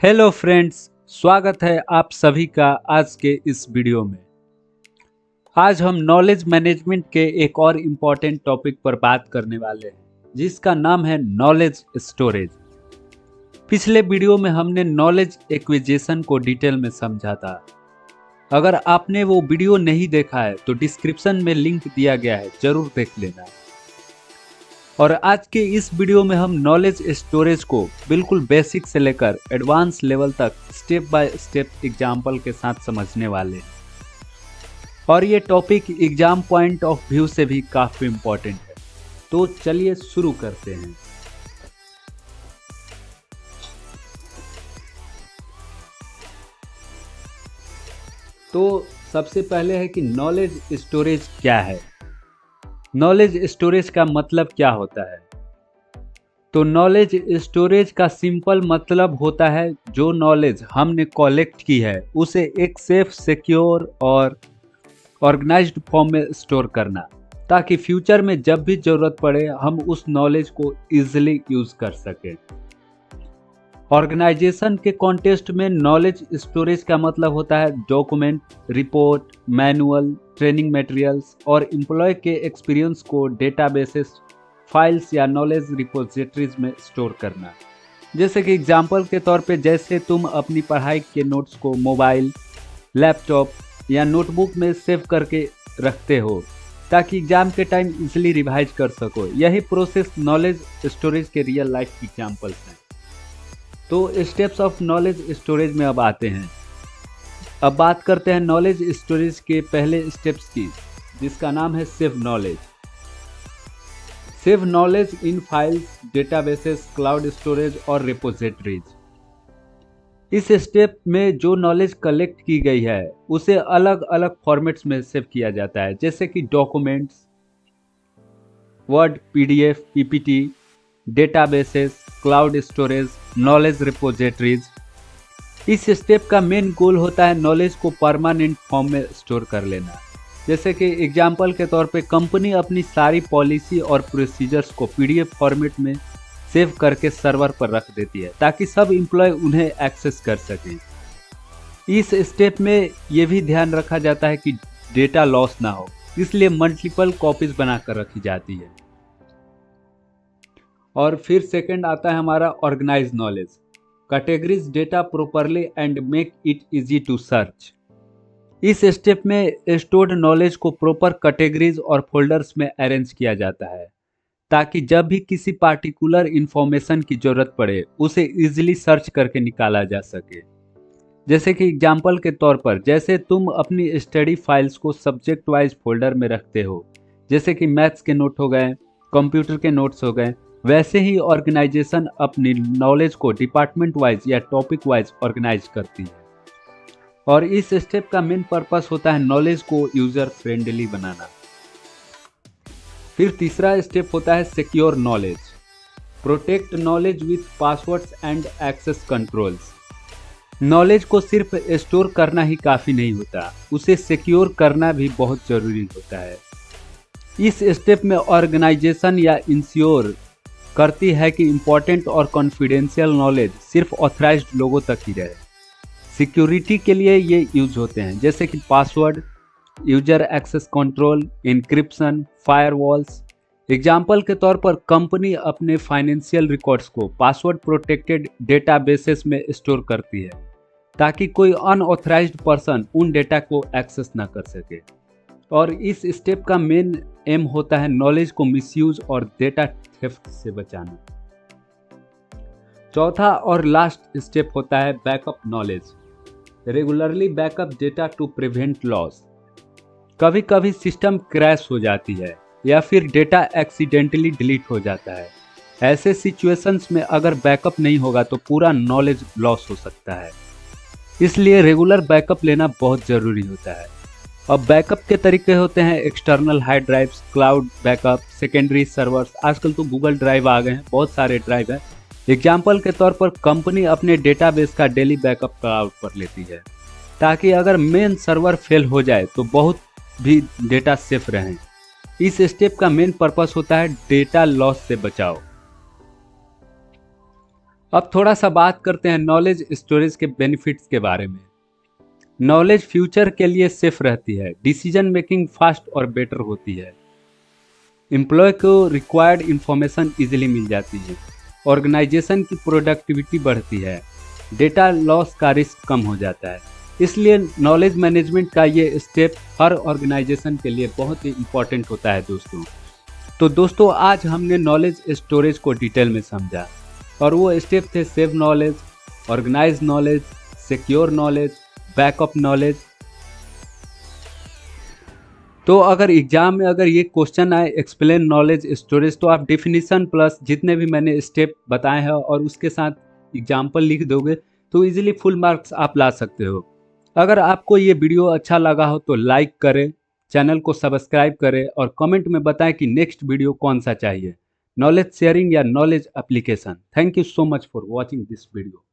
Hello friends, स्वागत है आप सभी का आज के इस वीडियो में। आज हम नॉलेज मैनेजमेंट के एक और इम्पॉर्टेंट टॉपिक पर बात करने वाले हैं जिसका नाम है नॉलेज स्टोरेज। पिछले वीडियो में हमने नॉलेज एक्विजिशन को डिटेल में समझा था। अगर आपने वो वीडियो नहीं देखा है तो डिस्क्रिप्शन में लिंक दिया गया है, जरूर देख लेना। और आज के इस वीडियो में हम नॉलेज स्टोरेज को बिल्कुल बेसिक से लेकर एडवांस लेवल तक स्टेप बाय स्टेप एग्जाम्पल के साथ समझने वाले हैं। और ये topic exam point of view से भी काफ़ी इम्पोर्टेंट है। तो चलिए शुरू करते हैं। तो सबसे पहले है कि नॉलेज स्टोरेज क्या है। नॉलेज स्टोरेज का मतलब क्या होता है? तो नॉलेज स्टोरेज का सिंपल मतलब होता है जो नॉलेज हमने कलेक्ट की है उसे एक सेफ, सिक्योर और ऑर्गेनाइज्ड फॉर्म में स्टोर करना, ताकि फ्यूचर में जब भी जरूरत पड़े हम उस नॉलेज को इजीली यूज कर सकें। ऑर्गेनाइजेशन के कॉन्टेक्स्ट में नॉलेज स्टोरेज का मतलब होता है document, report, manual, training materials और एम्प्लॉय के एक्सपीरियंस को डेटाबेसेस, फाइल्स या नॉलेज रिपोजिटरीज में स्टोर करना। जैसे कि एग्जांपल के तौर पे, जैसे तुम अपनी पढ़ाई के नोट्स को मोबाइल, लैपटॉप या नोटबुक में सेव करके रखते हो ताकि एग्जाम के टाइम इजीली रिवाइज कर सको। यही प्रोसेस नॉलेज स्टोरेज के रियल लाइफ एग्जांपल्स हैं। तो स्टेप्स ऑफ नॉलेज स्टोरेज में अब आते हैं। अब बात करते हैं नॉलेज स्टोरेज के पहले स्टेप्स की, जिसका नाम है save knowledge. Save knowledge in files, databases, cloud storage और रिपोजिटरीज। इस स्टेप में जो नॉलेज कलेक्ट की गई है उसे अलग अलग फॉर्मेट्स में सेव किया जाता है, जैसे कि documents, word, PDF, PPT, databases, cloud storage, knowledge repositories. इस स्टेप का मेन गोल होता है नॉलेज को परमानेंट फॉर्म में स्टोर कर लेना। जैसे कि एग्जांपल के तौर पे कंपनी अपनी सारी पॉलिसी और प्रोसीजर्स को पीडीएफ फॉर्मेट में सेव करके सर्वर पर रख देती है ताकि सब एम्प्लॉय उन्हें एक्सेस कर सकें। इस स्टेप में यह भी ध्यान रखा जाता है कि डेटा लॉस ना हो, इसलिए मल्टीपल कॉपीज बनाकर रखी जाती है। और फिर सेकंड आता है हमारा organise knowledge. Categories data properly and make it easy to search. इस स्टेप में स्टोर्ड नॉलेज को प्रॉपर कैटेगरीज और फोल्डर्स में अरेंज किया जाता है ताकि जब भी किसी पार्टिकुलर इंफॉर्मेशन की जरूरत पड़े उसे इजीली सर्च करके निकाला जा सके। जैसे कि एग्जांपल के तौर पर, जैसे तुम अपनी स्टडी फाइल्स को सब्जेक्ट वाइज फोल्डर में रखते हो, जैसे कि मैथ्स के नोट हो गए, कंप्यूटर के नोट्स हो गए, वैसे ही ऑर्गेनाइजेशन अपनी नॉलेज को डिपार्टमेंट वाइज या टॉपिक वाइज ऑर्गेनाइज करती है। और इस स्टेप का मेन पर्पस होता है नॉलेज को यूजर फ्रेंडली बनाना। फिर तीसरा स्टेप होता है secure knowledge. Protect knowledge with passwords and access controls. Knowledge को सिर्फ स्टोर करना ही काफ़ी नहीं होता, उसे सिक्योर करना भी बहुत ज़रूरी होता है। इस स्टेप में ऑर्गेनाइजेशन या इंश्योर करती है कि इम्पोर्टेंट और कॉन्फिडेंशियल नॉलेज सिर्फ ऑथराइज्ड लोगों तक ही रहे। सिक्योरिटी के लिए ये यूज होते हैं, जैसे कि password, user access control, encryption, firewalls. Example के तौर पर कंपनी अपने फाइनेंशियल रिकॉर्ड्स को पासवर्ड प्रोटेक्टेड डेटाबेसेस में स्टोर करती है ताकि कोई अनऑथराइज्ड पर्सन उन डेटा को एक्सेस ना कर सके। और इस स्टेप का मेन एम होता है नॉलेज को मिसयूज और डेटा थेफ्ट से बचाना। चौथा और लास्ट स्टेप होता है backup knowledge. Regularly backup data to prevent loss. कभी कभी सिस्टम क्रैश हो जाती है या फिर डेटा एक्सीडेंटली डिलीट हो जाता है। ऐसे सिचुएशंस में अगर बैकअप नहीं होगा तो पूरा नॉलेज लॉस हो सकता है, इसलिए रेगुलर बैकअप लेना बहुत ज़रूरी होता है। अब बैकअप के तरीके होते हैं external hard drives, cloud backup, secondary servers. आजकल तो गूगल ड्राइव आ गए हैं, बहुत सारे ड्राइव हैं। एग्जाम्पल के तौर पर कंपनी अपने डेटाबेस का डेली बैकअप क्लाउड पर लेती है ताकि अगर मेन सर्वर फेल हो जाए तो बहुत भी डेटा सेफ रहें। इस स्टेप का मेन पर्पस होता है डेटा लॉस से बचाओ। अब थोड़ा सा बात करते हैं नॉलेज स्टोरेज के बेनिफिट्स के बारे में। नॉलेज फ्यूचर के लिए सेफ रहती है, डिसीजन मेकिंग फास्ट और बेटर होती है, एम्प्लॉय को रिक्वायर्ड इंफॉर्मेशन इजीली मिल जाती है, ऑर्गेनाइजेशन की प्रोडक्टिविटी बढ़ती है, डेटा लॉस का रिस्क कम हो जाता है। इसलिए नॉलेज मैनेजमेंट का ये स्टेप हर ऑर्गेनाइजेशन के लिए बहुत ही इम्पोर्टेंट होता है दोस्तों। तो दोस्तों आज हमने नॉलेज स्टोरेज को डिटेल में समझा और वो स्टेप थे save knowledge, organise knowledge, secure knowledge, backup knowledge. तो अगर एग्जाम में अगर ये क्वेश्चन आए एक्सप्लेन नॉलेज स्टोरेज, तो आप डेफिनेशन प्लस जितने भी मैंने स्टेप बताए हैं और उसके साथ एग्जाम्पल लिख दोगे तो इजीली फुल मार्क्स आप ला सकते हो। अगर आपको ये वीडियो अच्छा लगा हो तो लाइक करें, चैनल को सब्सक्राइब करें और कमेंट में बताएं कि नेक्स्ट वीडियो कौन सा चाहिए, नॉलेज शेयरिंग या knowledge application. Thank you so much for watching this video.